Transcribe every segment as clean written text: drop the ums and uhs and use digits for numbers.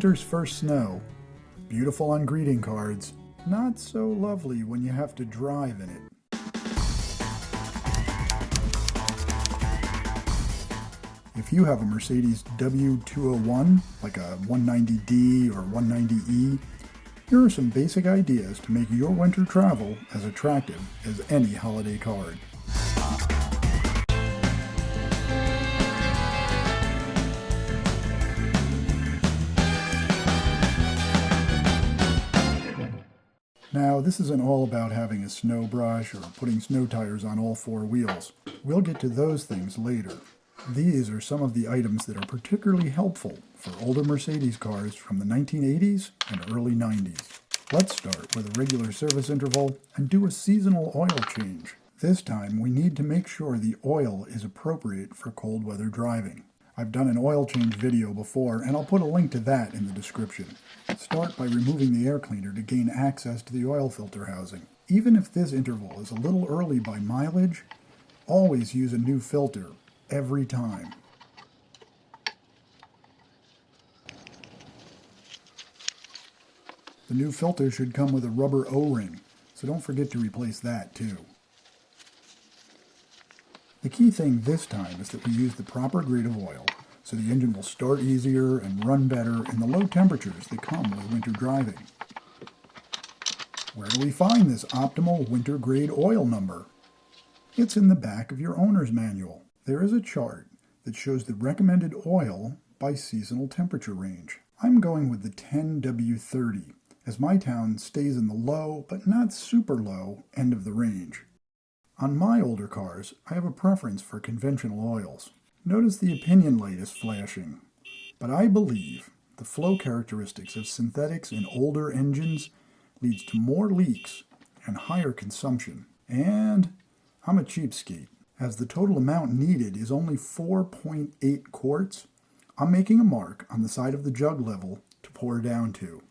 Winter's first snow. Beautiful on greeting cards, not so lovely when you have to drive in it. If you have a Mercedes W201, like a 190D or 190E, here are some basic ideas to make your winter travel as attractive as any holiday card. Now, this isn't all about having a snow brush or putting snow tires on all four wheels. We'll get to those things later. These are some of the items that are particularly helpful for older Mercedes cars from the 1980s and early 90s. Let's start with a regular service interval and do a seasonal oil change. This time, we need to make sure the oil is appropriate for cold weather driving. I've done an oil change video before, and I'll put a link to that in the description. Start by removing the air cleaner to gain access to the oil filter housing. Even if this interval is a little early by mileage, always use a new filter every time. The new filter should come with a rubber O-ring, so don't forget to replace that too. The key thing this time is that we use the proper grade of oil, so the engine will start easier and run better in the low temperatures that come with winter driving. Where do we find this optimal winter grade oil number? It's in the back of your owner's manual. There is a chart that shows the recommended oil by seasonal temperature range. I'm going with the 10W30, as my town stays in the low, but not super low, end of the range. On my older cars, I have a preference for conventional oils. Notice the opinion light is flashing, but I believe the flow characteristics of synthetics in older engines leads to more leaks and higher consumption. And I'm a cheapskate. As the total amount needed is only 4.8 quarts, I'm making a mark on the side of the jug level to pour down to.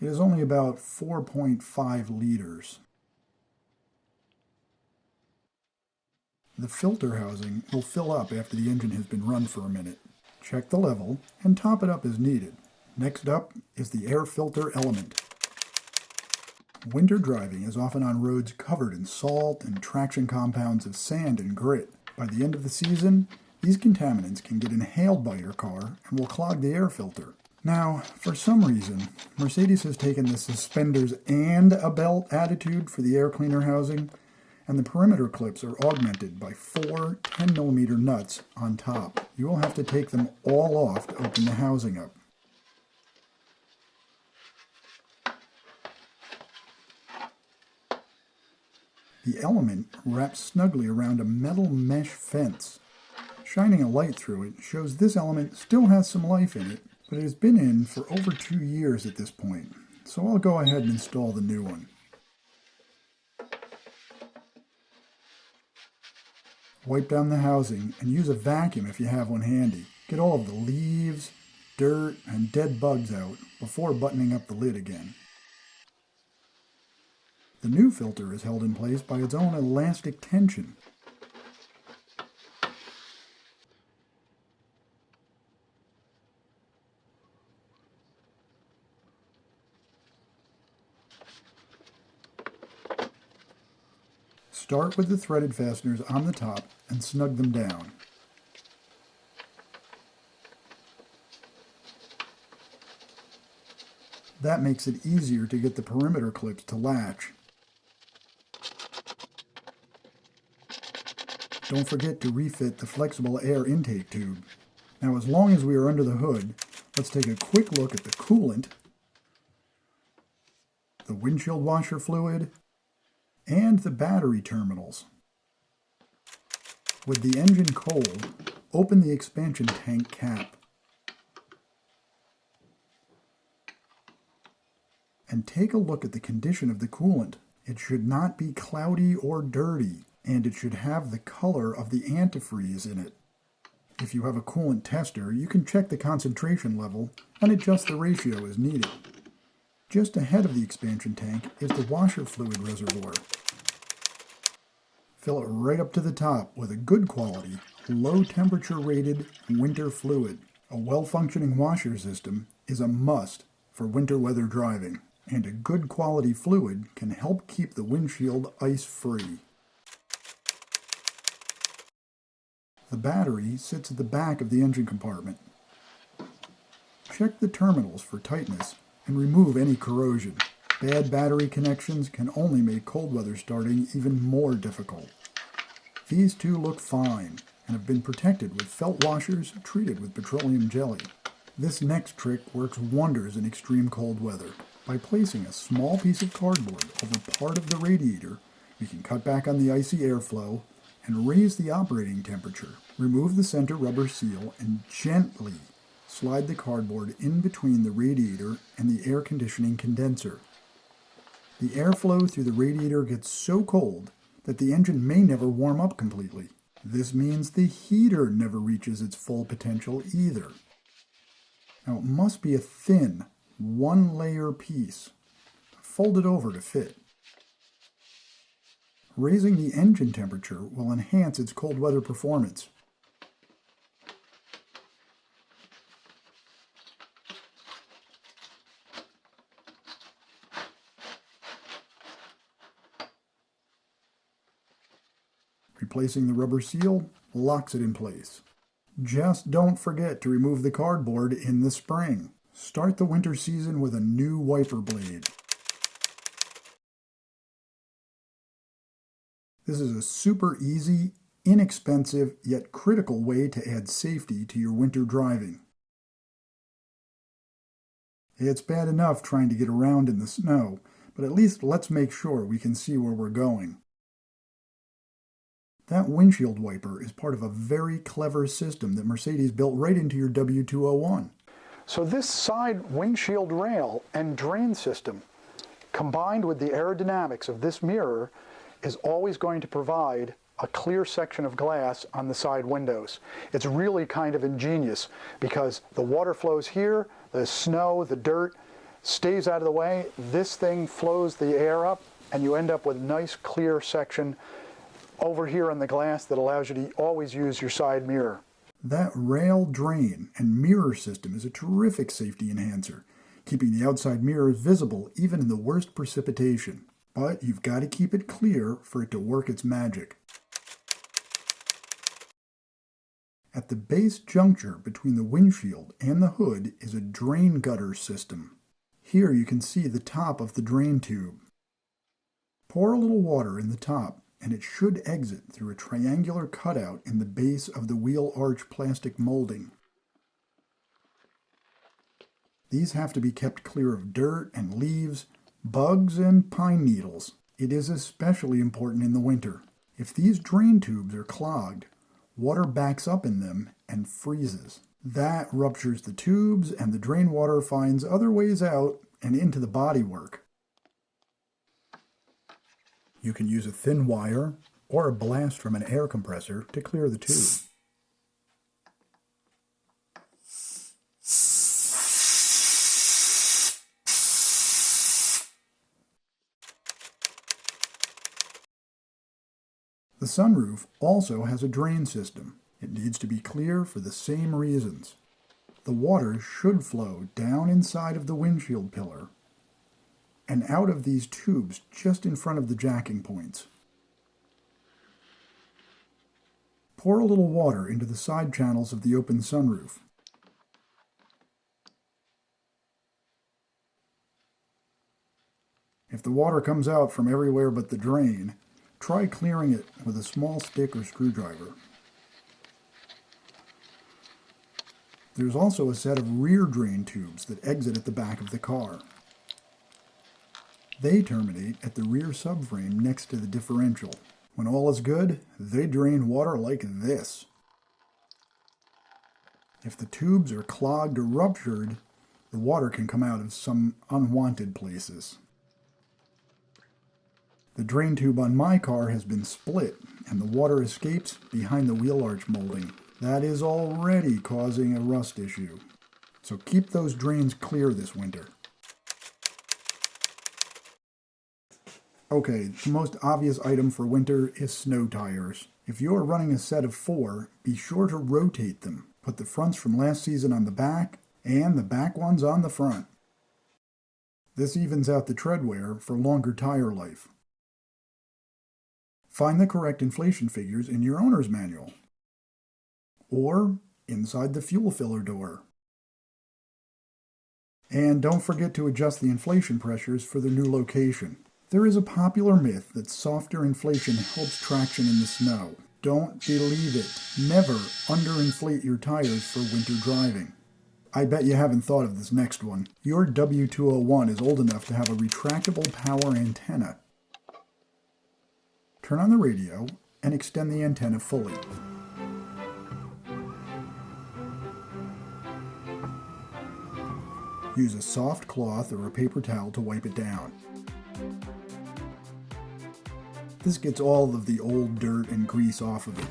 It is only about 4.5 liters. The filter housing will fill up after the engine has been run for a minute. Check the level and top it up as needed. Next up is the air filter element. Winter driving is often on roads covered in salt and traction compounds of sand and grit. By the end of the season, these contaminants can get inhaled by your car and will clog the air filter. Now, for some reason, Mercedes has taken the suspenders and a belt attitude for the air cleaner housing, and the perimeter clips are augmented by 4 10mm nuts on top. You will have to take them all off to open the housing up. The element wraps snugly around a metal mesh fence. Shining a light through it shows this element still has some life in it, but it has been in for over 2 years at this point, so I'll go ahead and install the new one. Wipe down the housing and use a vacuum if you have one handy. Get all of the leaves, dirt, and dead bugs out before buttoning up the lid again. The new filter is held in place by its own elastic tension. Start with the threaded fasteners on the top and snug them down. That makes it easier to get the perimeter clips to latch. Don't forget to refit the flexible air intake tube. Now, as long as we are under the hood, let's take a quick look at the coolant, the windshield washer fluid, and the battery terminals. With the engine cold, open the expansion tank cap and take a look at the condition of the coolant. It should not be cloudy or dirty, and it should have the color of the antifreeze in it. If you have a coolant tester, you can check the concentration level and adjust the ratio as needed. Just ahead of the expansion tank is the washer fluid reservoir. Fill it right up to the top with a good quality, low temperature rated winter fluid. A well-functioning washer system is a must for winter weather driving, and a good quality fluid can help keep the windshield ice-free. The battery sits at the back of the engine compartment. Check the terminals for tightness and remove any corrosion. Bad battery connections can only make cold weather starting even more difficult. These two look fine and have been protected with felt washers treated with petroleum jelly. This next trick works wonders in extreme cold weather. By placing a small piece of cardboard over part of the radiator, we can cut back on the icy airflow and raise the operating temperature. Remove the center rubber seal and gently slide the cardboard in between the radiator and the air conditioning condenser. The airflow through the radiator gets so cold that the engine may never warm up completely. This means the heater never reaches its full potential either. Now it must be a thin, one-layer piece. Fold it over to fit. Raising the engine temperature will enhance its cold weather performance. Replacing the rubber seal locks it in place. Just don't forget to remove the cardboard in the spring. Start the winter season with a new wiper blade. This is a super easy, inexpensive, yet critical way to add safety to your winter driving. It's bad enough trying to get around in the snow, but at least let's make sure we can see where we're going. That windshield wiper is part of a very clever system that Mercedes built right into your W201. So this side windshield rail and drain system, combined with the aerodynamics of this mirror, is always going to provide a clear section of glass on the side windows. It's really kind of ingenious because the water flows here, the snow, the dirt stays out of the way, this thing flows the air up, and you end up with a nice clear section over here on the glass that allows you to always use your side mirror. That rail drain and mirror system is a terrific safety enhancer, keeping the outside mirrors visible even in the worst precipitation. But you've got to keep it clear for it to work its magic. At the base juncture between the windshield and the hood is a drain gutter system. Here you can see the top of the drain tube. Pour a little water in the top, and it should exit through a triangular cutout in the base of the wheel arch plastic molding. These have to be kept clear of dirt and leaves, bugs, and pine needles. It is especially important in the winter. If these drain tubes are clogged, water backs up in them and freezes. That ruptures the tubes, and the drain water finds other ways out and into the bodywork. You can use a thin wire or a blast from an air compressor to clear the tube. The sunroof also has a drain system. It needs to be clear for the same reasons. The water should flow down inside of the windshield pillar and out of these tubes just in front of the jacking points. Pour a little water into the side channels of the open sunroof. If the water comes out from everywhere but the drain, try clearing it with a small stick or screwdriver. There's also a set of rear drain tubes that exit at the back of the car. They terminate at the rear subframe next to the differential. When all is good, they drain water like this. If the tubes are clogged or ruptured, the water can come out of some unwanted places. The drain tube on my car has been split, and the water escapes behind the wheel arch molding. That is already causing a rust issue. So keep those drains clear this winter. Okay, the most obvious item for winter is snow tires. If you are running a set of 4, be sure to rotate them. Put the fronts from last season on the back and the back one's on the front. This evens out the tread wear for longer tire life. Find the correct inflation figures in your owner's manual or inside the fuel filler door. And don't forget to adjust the inflation pressures for the new location. There is a popular myth that softer inflation helps traction in the snow. Don't believe it. Never underinflate your tires for winter driving. I bet you haven't thought of this next one. Your W201 is old enough to have a retractable power antenna. Turn on the radio and extend the antenna fully. Use a soft cloth or a paper towel to wipe it down. This gets all of the old dirt and grease off of it.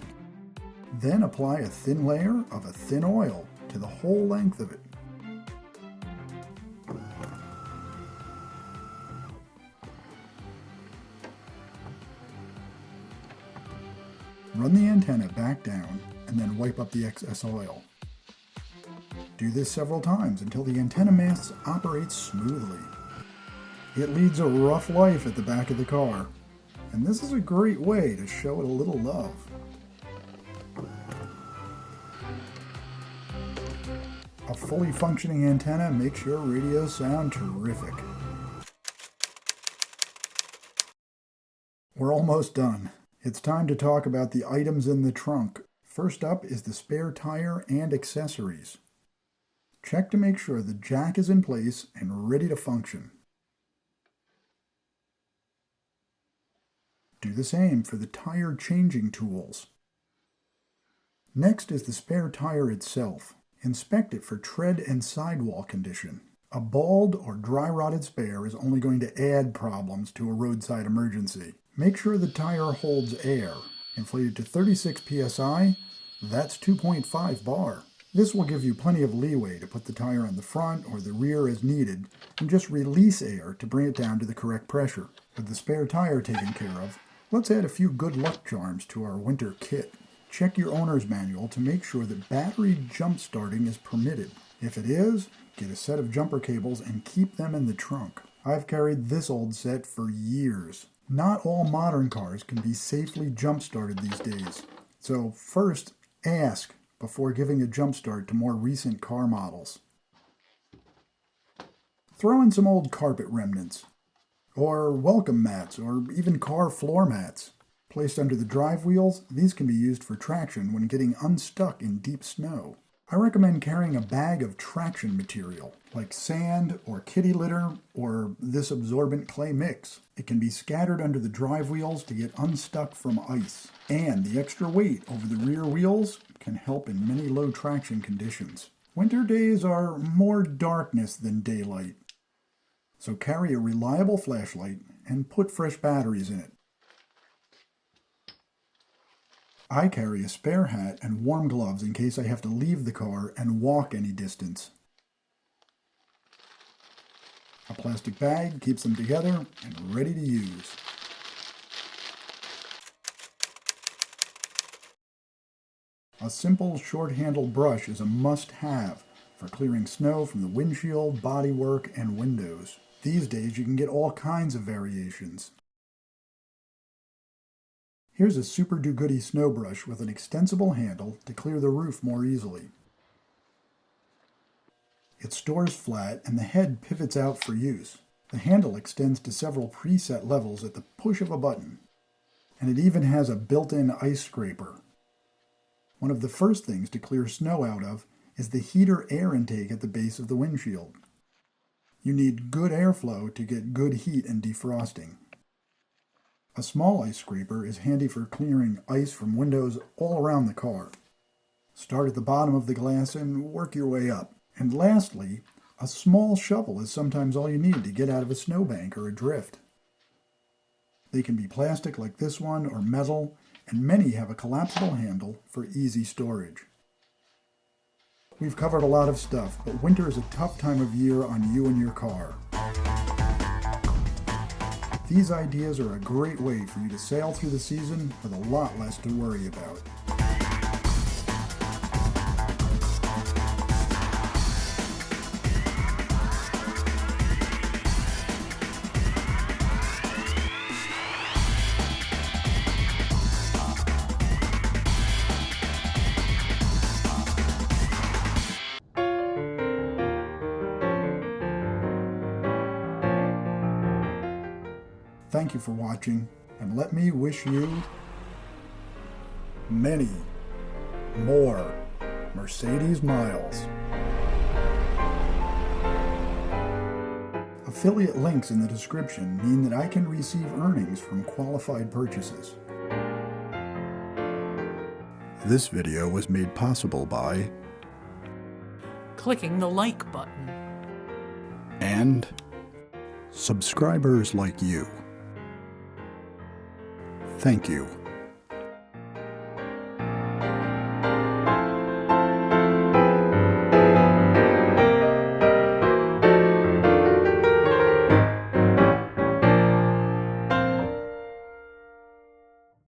Then apply a thin layer of a thin oil to the whole length of it. Run the antenna back down and then wipe up the excess oil. Do this several times until the antenna mast operates smoothly. It leads a rough life at the back of the car, and this is a great way to show it a little love. A fully functioning antenna makes your radio sound terrific. We're almost done. It's time to talk about the items in the trunk. First up is the spare tire and accessories. Check to make sure the jack is in place and ready to function. Do the same for the tire changing tools. Next is the spare tire itself. Inspect it for tread and sidewall condition. A bald or dry rotted spare is only going to add problems to a roadside emergency. Make sure the tire holds air. Inflate it to 36 psi, that's 2.5 bar. This will give you plenty of leeway to put the tire on the front or the rear as needed, and just release air to bring it down to the correct pressure. With the spare tire taken care of, let's add a few good luck charms to our winter kit. Check your owner's manual to make sure that battery jump starting is permitted. If it is, get a set of jumper cables and keep them in the trunk. I've carried this old set for years. Not all modern cars can be safely jump started these days, so first ask before giving a jump start to more recent car models. Throw in some old carpet remnants, or welcome mats, or even car floor mats. Placed under the drive wheels, these can be used for traction when getting unstuck in deep snow. I recommend carrying a bag of traction material, like sand or kitty litter or this absorbent clay mix. It can be scattered under the drive wheels to get unstuck from ice. And the extra weight over the rear wheels can help in many low traction conditions. Winter days are more darkness than daylight. So carry a reliable flashlight and put fresh batteries in it. I carry a spare hat and warm gloves in case I have to leave the car and walk any distance. A plastic bag keeps them together and ready to use. A simple short-handled brush is a must-have for clearing snow from the windshield, bodywork, and windows. These days you can get all kinds of variations. Here's a super do-goody snow brush with an extensible handle to clear the roof more easily. It stores flat and the head pivots out for use. The handle extends to several preset levels at the push of a button, and it even has a built-in ice scraper. One of the first things to clear snow out of is the heater air intake at the base of the windshield. You need good airflow to get good heat and defrosting. A small ice scraper is handy for clearing ice from windows all around the car. Start at the bottom of the glass and work your way up. And lastly, a small shovel is sometimes all you need to get out of a snowbank or a drift. They can be plastic like this one or metal, and many have a collapsible handle for easy storage. We've covered a lot of stuff, but winter is a tough time of year on you and your car. These ideas are a great way for you to sail through the season with a lot less to worry about. Thank you for watching, and let me wish you many more Mercedes miles. Affiliate links in the description mean that I can receive earnings from qualified purchases. This video was made possible by clicking the like button and subscribers like you. Thank you.